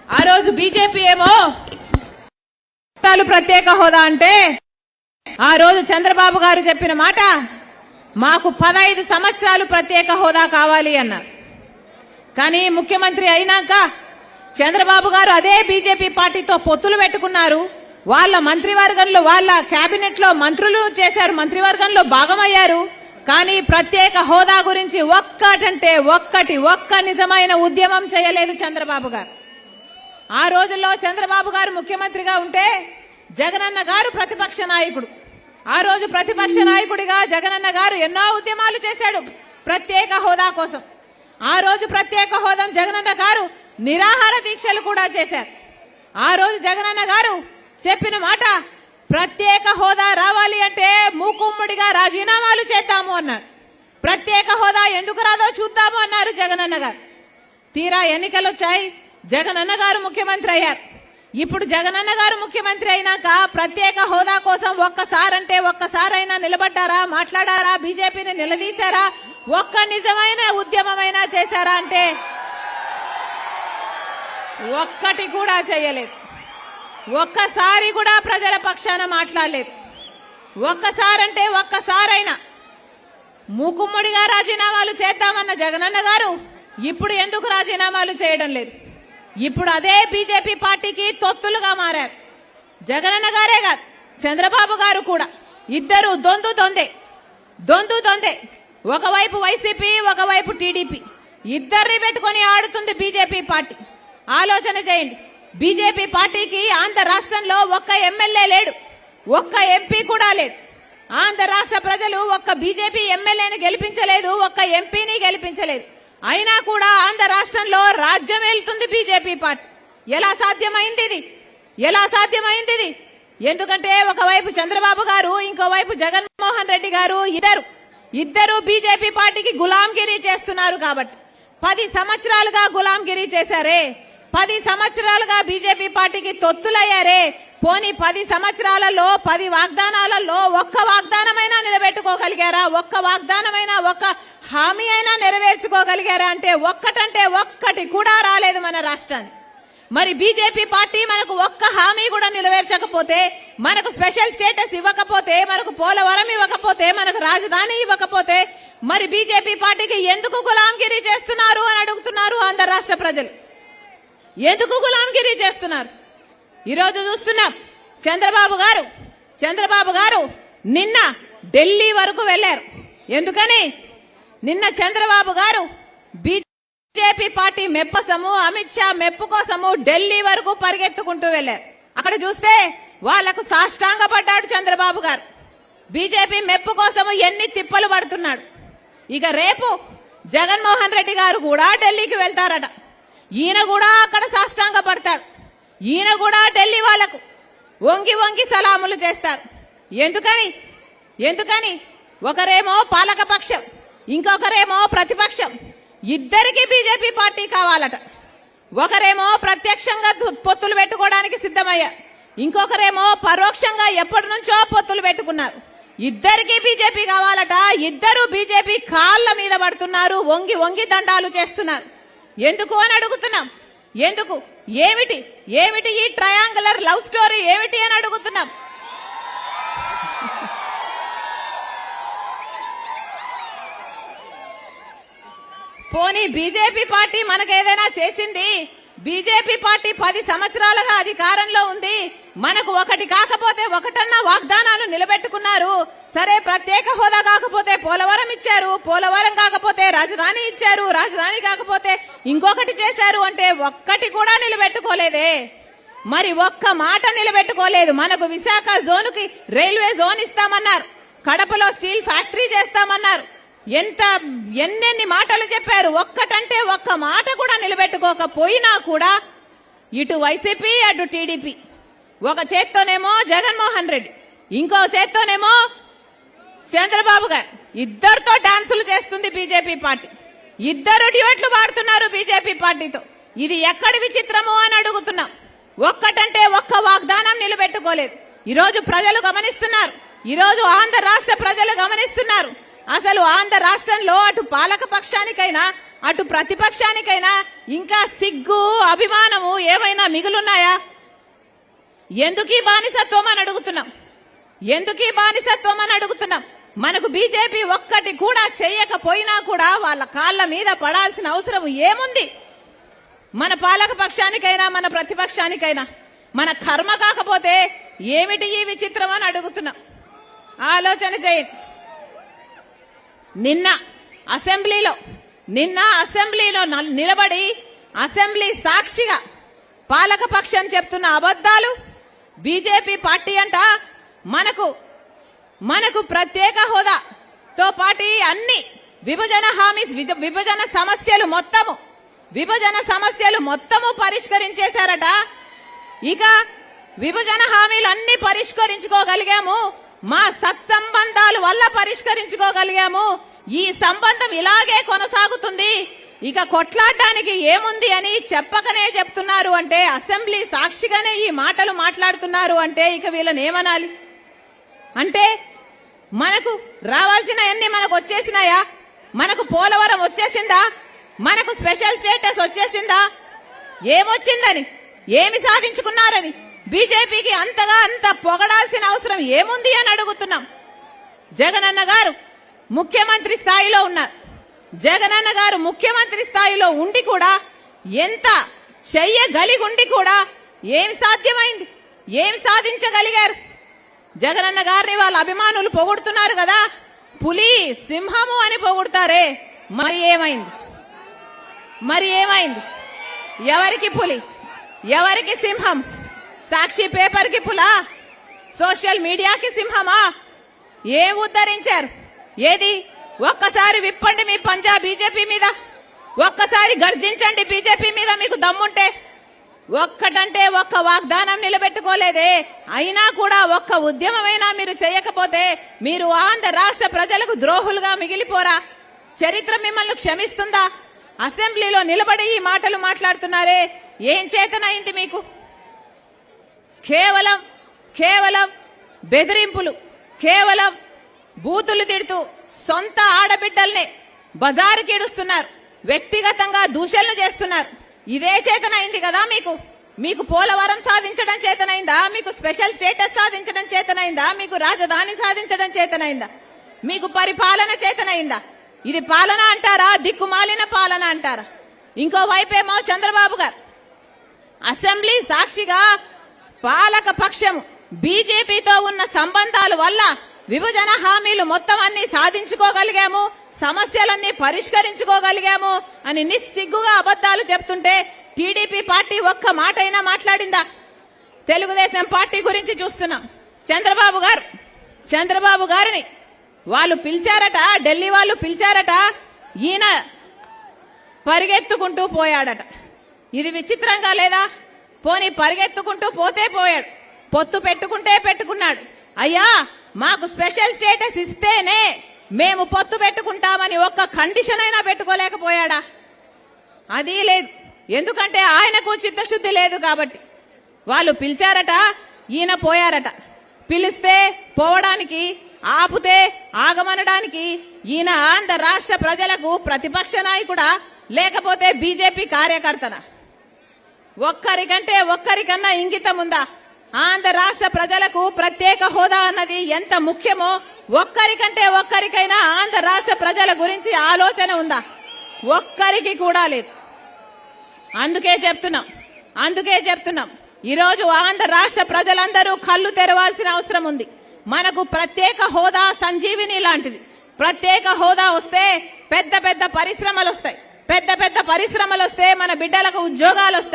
ఆ రోజు బీజేపీ ఏమో ప్రత్యేక హోదా అంటే ఆ రోజు చంద్రబాబు గారు చెప్పిన మాట మాకు 15 సంవత్సరాలు ప్రత్యేక హోదా కావాలి అన్నారు. కానీ ముఖ్యమంత్రి అయినాక చంద్రబాబు గారు అదే బీజేపీ పార్టీతో పొత్తులు పెట్టుకున్నారు. వాళ్ళ మంత్రివర్గంలో వాళ్ళ కేబినెట్ లో మంత్రులు చేశారు, మంత్రివర్గంలో భాగమయ్యారు. కానీ ప్రత్యేక హోదా గురించి ఒక్క నిజమైన ఉద్యమం చేయలేదు చంద్రబాబు గారు. ఆ రోజుల్లో చంద్రబాబు గారు ముఖ్యమంత్రిగా ఉంటే జగనన్న గారు ప్రతిపక్ష నాయకుడు. ఆ రోజు ప్రతిపక్ష నాయకుడిగా జగనన్న గారు ఎన్నో ఉద్యమాలు చేశాడు ప్రత్యేక హోదా కోసం. ఆ రోజు ప్రత్యేక హోదా జగనన్న గారు నిరాహార దీక్షలు కూడా చేశారు. ఆ రోజు జగనన్న గారు చెప్పిన మాట ప్రత్యేక హోదా రావాలి అంటే మూకుమ్మడిగా రాజీనామాలు చేద్దాము అన్నారు. ప్రత్యేక హోదా ఎందుకు రాదో చూద్దాము అన్నారు జగనన్న గారు. తీరా ఎన్నికలు వచ్చాయి, జగనన్న గారు ముఖ్యమంత్రి అయ్యారు. ఇప్పుడు జగనన్న గారు ముఖ్యమంత్రి అయినాక ప్రత్యేక హోదా కోసం ఒక్కసారైనా నిలబడ్డారా, మాట్లాడారా, బీజేపీని నిలదీశారా, ఒక్క నిజమైన ఉద్యమమైనా చేశారా అంటే ఒక్కటి కూడా చేయలేదు. ఒక్కసారి కూడా ప్రజల పక్షాన మాట్లాడలేదు. ఒక్కసారైనా మూకుమ్మడిగా రాజీనామాలు చేద్దామన్న జగనన్న గారు ఇప్పుడు ఎందుకు రాజీనామాలు చేయడం లేదు? ఇప్పుడు అదే బీజేపీ పార్టీకి తొత్తులుగా మారారు. జగనన్న గారే కాదు, చంద్రబాబు గారు కూడా. ఇద్దరు దొందే. ఒకవైపు వైసీపీ, ఒకవైపు టీడీపీ, ఇద్దరిని పెట్టుకుని ఆడుతుంది బీజేపీ పార్టీ. ఆలోచన చేయండి. బీజేపీ పార్టీకి ఆంధ్ర రాష్ట్రంలో ఒక్క ఎమ్మెల్యే లేడు, ఒక్క ఎంపీ కూడా లేడు. ఆంధ్ర రాష్ట్ర ప్రజలు ఒక్క బీజేపీ ఎమ్మెల్యేని గెలిపించలేదు, ఒక్క ఎంపీని గెలిపించలేదు. అయినా కూడా ఆంధ్ర రాష్ట్రంలో రాజ్యం వెళ్తుంది బీజేపీ పార్టీ. ఎలా సాధ్యమైంది ఇది? ఎందుకంటే ఒకవైపు చంద్రబాబు గారు, ఇంకోవైపు జగన్మోహన్ రెడ్డి గారు ఇద్దరు బీజేపీ పార్టీకి గులాంగిరి చేస్తున్నారు. కాబట్టి 10 సంవత్సరాలుగా గులాంగిరి చేశారే, 10 సంవత్సరాలుగా బీజేపీ పార్టీకి తొత్తులయ్యారే. పోనీ 10 సంవత్సరాలలో 10 వాగ్దానాలలో ఒక్క వాగ్దానమైనా నిలబెట్టుకోగలిగారా? ఒక్క వాగ్దానమైనా, ఒక్క హామీ అయినా నెరవేర్చుకోగలిగారా అంటే ఒక్కటి కూడా రాలేదు మన రాష్ట్రానికి. మరి బీజేపీ పార్టీ మనకు ఒక్క హామీ కూడా నెరవేర్చకపోతే, మనకు స్పెషల్ స్టేటస్ ఇవ్వకపోతే, మనకు పోలవరం ఇవ్వకపోతే, మనకు రాజధాని ఇవ్వకపోతే మరి బీజేపీ పార్టీకి ఎందుకు గులాంగిరి చేస్తున్నారు అని అడుగుతున్నారు ఆంధ్ర రాష్ట్ర ప్రజలు. ఎందుకు గులాంగిరి చేస్తున్నారు? ఈరోజు చూస్తున్నాం. చంద్రబాబు గారు నిన్న ఢిల్లీ వరకు వెళ్లారు. ఎందుకని? నిన్న చంద్రబాబు గారు బీజేపీ పార్టీ మెప్పసము, అమిత్ షా మెప్పు కోసము ఢిల్లీ వరకు పరిగెత్తుకుంటూ వెళ్లారు. అక్కడ చూస్తే వాళ్లకు సాష్టాంగపడ్డాడు చంద్రబాబు గారు. బీజేపీ మెప్పు కోసము ఎన్ని తిప్పలు పడుతున్నాడు. ఇక రేపు జగన్మోహన్ రెడ్డి గారు కూడా ఢిల్లీకి వెళ్తారట. ఈయన కూడా అక్కడ సాష్టాంగ పడతాడు. ఈయన కూడా ఢిల్లీ వాళ్లకు వంగి సలాములు చేస్తారు. ఎందుకని? ఒకరేమో పాలక పక్షం, ఇంకొకరేమో ప్రతిపక్షం. ఇద్దరికి బీజేపీ పార్టీ కావాలట. ఒకరేమో ప్రత్యక్షంగా పొత్తులు పెట్టుకోవడానికి సిద్ధమయ్యారు, ఇంకొకరేమో పరోక్షంగా ఎప్పటి నుంచో పొత్తులు పెట్టుకున్నారు. ఇద్దరికి బీజేపీ కావాలట. ఇద్దరు బీజేపీ కాళ్ల మీద పడుతున్నారు, వంగి దండాలు చేస్తున్నారు. ఎందుకు అని అడుగుతున్నాం. ఎందుకు? ఏమిటి ఈ ట్రయాంగులర్ లవ్ స్టోరీ ఏమిటి అని అడుగుతున్నాం. పోనీ బీజేపీ పార్టీ మనకేదైనా చేసింది? బీజేపీ పార్టీ 10 సంవత్సరాలుగా అధికారంలో ఉంది. మనకు ఒకటి కాకపోతే ఒకటన్నా వాగ్దానాలు నిలబెట్టుకున్నారు. సరే, ప్రత్యేక హోదా కాకపోతే పోలవరం ఇచ్చారు, పోలవరం కాకపోతే రాజధాని ఇచ్చారు, రాజధాని కాకపోతే ఇంకొకటి చేశారు అంటే ఒక్కటి కూడా నిలబెట్టుకోలేదే. మరి ఒక్క మాట నిలబెట్టుకోలేదు. మనకు విశాఖ జోన్కి రైల్వే జోన్ ఇస్తామన్నారు, కడపలో స్టీల్ ఫ్యాక్టరీ చేస్తామన్నారు. ఎన్నెన్ని మాటలు చెప్పారు. ఒక్కటంటే ఒక్క మాట కూడా నిలబెట్టుకోకపోయినా కూడా ఇటు వైసీపీ, అటు టీడీపీ, ఒక చేత్తోనేమో జగన్మోహన్ రెడ్డి, ఇంకో చేత్తోనేమో చంద్రబాబు గారు, ఇద్దరితో డాన్సులు చేస్తుంది బీజేపీ పార్టీ. ఇద్దరు డ్యూయెట్లు పాడుతున్నారు బీజేపీ పార్టీతో. ఇది ఎక్కడి విచిత్రము అని అడుగుతున్నాం. ఒక్కటంటే ఒక్క వాగ్దానం నిలబెట్టుకోలేదు. ఈరోజు ప్రజలు గమనిస్తున్నారు. ఈరోజు ఆంధ్ర రాష్ట్ర ప్రజలు గమనిస్తున్నారు. అసలు ఆంధ్ర రాష్ట్రంలో అటు పాలక పక్షానికైనా అటు ప్రతిపక్షానికైనా ఇంకా సిగ్గు అభిమానము ఏమైనా మిగులున్నాయా? ఎందుకీ బానిసత్వం అని అడుగుతున్నాం. ఎందుకీ బానిసత్వం అని అడుగుతున్నాం. మనకు బీజేపీ ఒక్కటి కూడా చేయకపోయినా కూడా వాళ్ళ కాళ్ల మీద పడాల్సిన అవసరం ఏముంది? మన పాలక పక్షానికైనా మన ప్రతిపక్షానికైనా మన కర్మ కాకపోతే ఏమిటి ఈ విచిత్రం అని అడుగుతున్నాం. ఆలోచన చేయండి. నిన్న అసెంబ్లీలో నిలబడి అసెంబ్లీ సాక్షిగా పాలక పక్షం చెప్తున్న అబద్దాలు, బీజేపీ పార్టీ అంట మనకు ప్రత్యేక హోదాతో పాటు అన్ని విభజన సమస్యలు మొత్తము పరిష్కరించేశారట. ఇక విభజన హామీలన్నీ పరిష్కరించుకోగలిగాము, మా సత్సంబంధాల వల్ల పరిష్కరించుకోగలిగాము, ఈ సంబంధం ఇలాగే కొనసాగుతుంది, ఇక కొట్లాడడానికి ఏముంది అని చెప్పకనే చెప్తున్నారు అంటే, అసెంబ్లీ సాక్షిగానే ఈ మాటలు మాట్లాడుతున్నారు అంటే ఇక వీళ్ళని ఏమనాలి? అంటే మనకు రావాల్సినవన్నీ మనకు వచ్చేసినాయా? మనకు పోలవరం వచ్చేసిందా? మనకు స్పెషల్ స్టేటస్ వచ్చేసిందా? ఏమొచ్చిందని, ఏమి సాధించుకున్నారని బీజేపీకి అంత పొగడాల్సిన అవసరం ఏముంది అని అడుగుతున్నాం. జగనన్న గారు ముఖ్యమంత్రి స్థాయిలో ఉన్నారు. జగనన్న గారు ముఖ్యమంత్రి స్థాయిలో ఉండి కూడా, ఎంత చెయ్యగలిగి ఉండి కూడా ఏమి సాధ్యమైంది? ఏమి సాధించగలిగారు? జగనన్న గారిని వాళ్ళ అభిమానులు పొగుడుతున్నారు కదా, పులి సింహము అని పొగుడుతారే, మరి ఏమైంది? ఎవరికి పులి, ఎవరికి సింహం? సాక్షి పేపర్ కి పులా, సోషల్ మీడియాకి సింహమా? ఏం ఉద్ధరించారు? ఏది? ఒక్కసారి విప్పండి మీ పంజా బీజేపీ మీద, ఒక్కసారి గర్జించండి బీజేపీ మీద మీకు దమ్ముంటే. ఒక్కటంటే ఒక్క వాగ్దానం నిలబెట్టుకోలేదే. అయినా కూడా ఒక్క ఉద్యమమైనా మీరు చేయకపోతే మీరు ఆంధ్ర రాష్ట్ర ప్రజలకు ద్రోహులుగా మిగిలిపోరా? చరిత్ర మిమ్మల్ని క్షమిస్తుందా? అసెంబ్లీలో నిలబడి ఈ మాటలు మాట్లాడుతున్నారే, ఏం చేతనైంది మీకు? కేవలం బెదిరింపులు, కేవలం బూతులు తిడుతూ సొంత ఆడబిడ్డల్ని బజారుకి ఇడుస్తున్నారు, వ్యక్తిగతంగా దూషణలు చేస్తున్నారు. ఇదే చేతనైంది కదా మీకు పోలవరం సాధించడం చేతనైందా? మీకు స్పెషల్ స్టేటస్ సాధించడం చేతనైందా? మీకు రాజధాని సాధించడం చేతనైందా? మీకు పరిపాలన చేతనైందా? ఇది పాలన అంటారా? దిక్కుమాలిన పాలన అంటారా? ఇంకో వైపేమో చంద్రబాబు గారు అసెంబ్లీ సాక్షిగా పాలక పక్షం బీజేపీతో ఉన్న సంబంధాల వల్ల విభజన హామీలు మొత్తం అన్ని సాధించుకోగలిగాము, సమస్యలన్నీ పరిష్కరించుకోగలిగాము అని నిస్సిగ్గుగా అబద్దాలు చెప్తుంటే టీడీపీ పార్టీ ఒక్క మాటైనా మాట్లాడిందా? తెలుగుదేశం పార్టీ గురించి చూస్తున్నాం. చంద్రబాబు గారిని వాళ్ళు పిలిచారట, ఢిల్లీ వాళ్ళు పిలిచారట, ఈయన పరిగెత్తుకుంటూ పోయాడట. ఇది విచిత్రంగా లేదా? పోనీ పరిగెత్తుకుంటూ పోతే పోయాడు, పొత్తు పెట్టుకుంటే పెట్టుకున్నాడు. అయ్యా మాకు స్పెషల్ స్టేటస్ ఇస్తేనే మేము పొత్తు పెట్టుకుంటామని ఒక్క కండిషన్ అయినా పెట్టుకోలేకపోయాడా? అది లేదు. ఎందుకంటే ఆయనకు చిత్తశుద్ధి లేదు కాబట్టి. వాళ్ళు పిలిచారట, ఈయన పోయారట. పిలిస్తే పోవడానికి, ఆపుతే ఆగమనడానికి ఈయన ఆంధ్ర రాష్ట్ర ప్రజలకు ప్రతిపక్ష నాయకుడా లేకపోతే బీజేపీ కార్యకర్తనా? ఒక్కరికన్నా ఇంగితం ఉందా? ఆంధ్ర రాష్ట్ర ప్రజలకు ప్రత్యేక హోదా అన్నది ఎంత ముఖ్యమో ఒక్కరికైనా ఆంధ్ర రాష్ట్ర ప్రజల గురించి ఆలోచన ఉందా? ఒక్కరికి కూడా లేదు. అందుకే చెప్తున్నాం ఈరోజు ఆంధ్ర రాష్ట్ర ప్రజలందరూ కళ్ళు తెరవాల్సిన అవసరం ఉంది. మనకు ప్రత్యేక హోదా సంజీవిని లాంటిది. ప్రత్యేక హోదా వస్తే పెద్ద పరిశ్రమలు వస్తాయి. మన బిడ్డలకు ఉద్యోగాలు వస్తాయి.